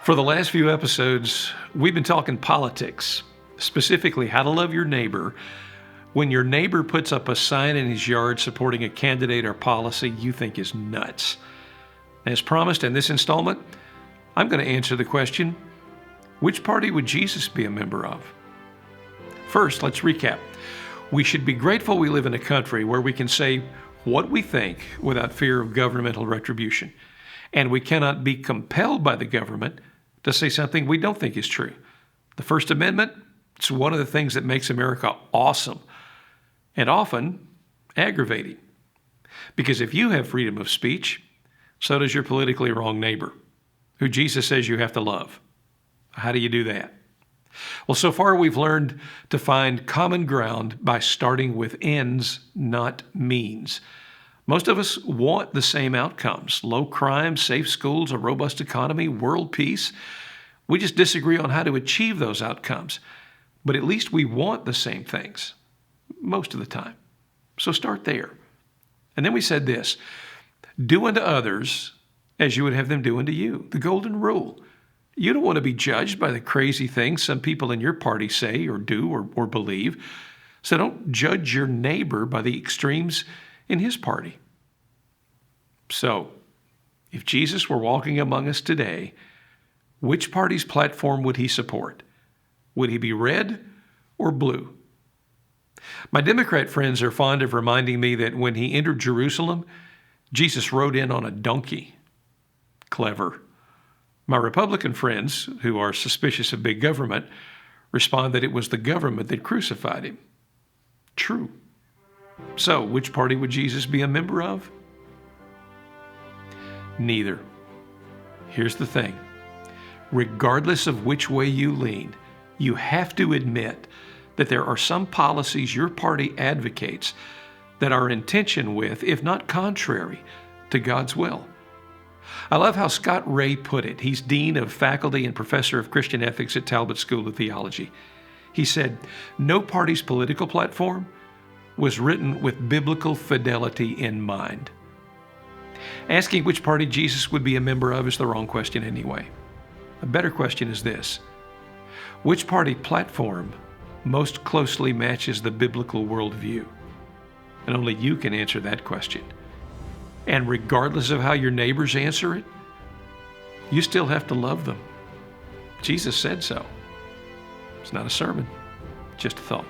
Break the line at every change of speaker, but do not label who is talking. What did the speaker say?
For the last few episodes, we've been talking politics, specifically how to love your neighbor when your neighbor puts up a sign in his yard supporting a candidate or policy you think is nuts. As promised in this installment, I'm going to answer the question, which party would Jesus be a member of? First, let's recap. We should be grateful we live in a country where we can say what we think without fear of governmental retribution. And we cannot be compelled by the government to say something we don't think is true. The First Amendment, it's one of the things that makes America awesome and often aggravating. Because if you have freedom of speech, so does your politically wrong neighbor, who Jesus says you have to love. How do you do that? Well, so far we've learned to find common ground by starting with ends, not means. Most of us want the same outcomes: low crime, safe schools, a robust economy, world peace. We just disagree on how to achieve those outcomes. But at least we want the same things, most of the time. So start there. And then we said this: do unto others as you would have them do unto you. The golden rule. You don't want to be judged by the crazy things some people in your party say or do or believe. So don't judge your neighbor by the extremes in his party. So, if Jesus were walking among us today, which party's platform would he support? Would he be red or blue? My Democrat friends are fond of reminding me that when he entered Jerusalem, Jesus rode in on a donkey. Clever. My Republican friends, who are suspicious of big government, respond that it was the government that crucified him. True. So, which party would Jesus be a member of? Neither. Here's the thing. Regardless of which way you lean, you have to admit that there are some policies your party advocates that are in tension with, if not contrary, to God's will. I love how Scott Ray put it. He's Dean of Faculty and Professor of Christian Ethics at Talbot School of Theology. He said, no party's political platform was written with biblical fidelity in mind. Asking which party Jesus would be a member of is the wrong question anyway. A better question is this: which party platform most closely matches the biblical worldview? And only you can answer that question. And regardless of how your neighbors answer it, you still have to love them. Jesus said so. It's not a sermon, just a thought.